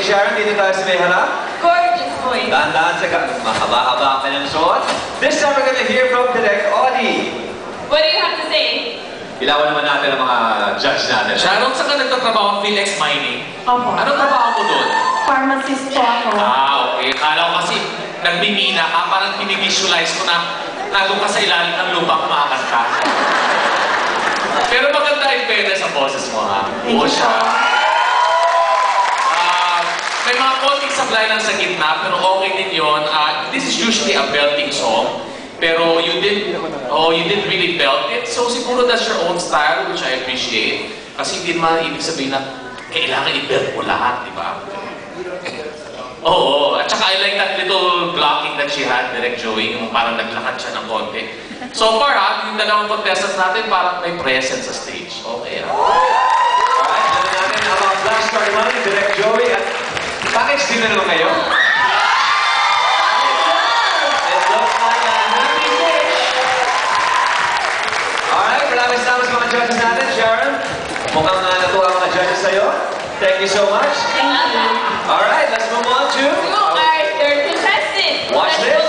Sharon, dito tayo sa may harap. Gorgeous voice. Dahan-dahan sa mahaba-haba ang kanyang suot. This time we're gonna hear from Direct Audie. What do you have to say? Ilawan naman natin ang mga judge natin. Sharon, saan ka nagtatrabaho ang Philex Mining? Opo. Anong trabaho mo doon? Pharmacist po ako. Okay. Akala ko kasi nagmimina ka, parang pinivisualize ko na nandun ka sa ilalim ng lupa kumakanta. Pero maganda yung pwede sa boses mo, ha? Thank you siya. po. May mga konting sablay lang sa gitna, pero okay din yun. This is usually a belting song, pero you didn't really belt it. So siguro that's your own style, which I appreciate. Kasi hindi naman ibig sabihin na kailangan i-belt mo lahat, di ba? Oo, at saka I like that little blocking that she had, Direct Joey, yung parang naglakad siya ng konti. So far, yung dalawang contestants natin parang may presence sa stage. Okay, Alright, dali natin ang mga Flash Card Money, Direct Joey at package din na naman kayo. It looks like a happy fish. Alright, maraming salamat sa mga judges natin. Sharon, mukhang natuwa ang mga judges sa'yo. Thank you so much. Thank you. Alright, let's move on to... You are third contestant. Watch this.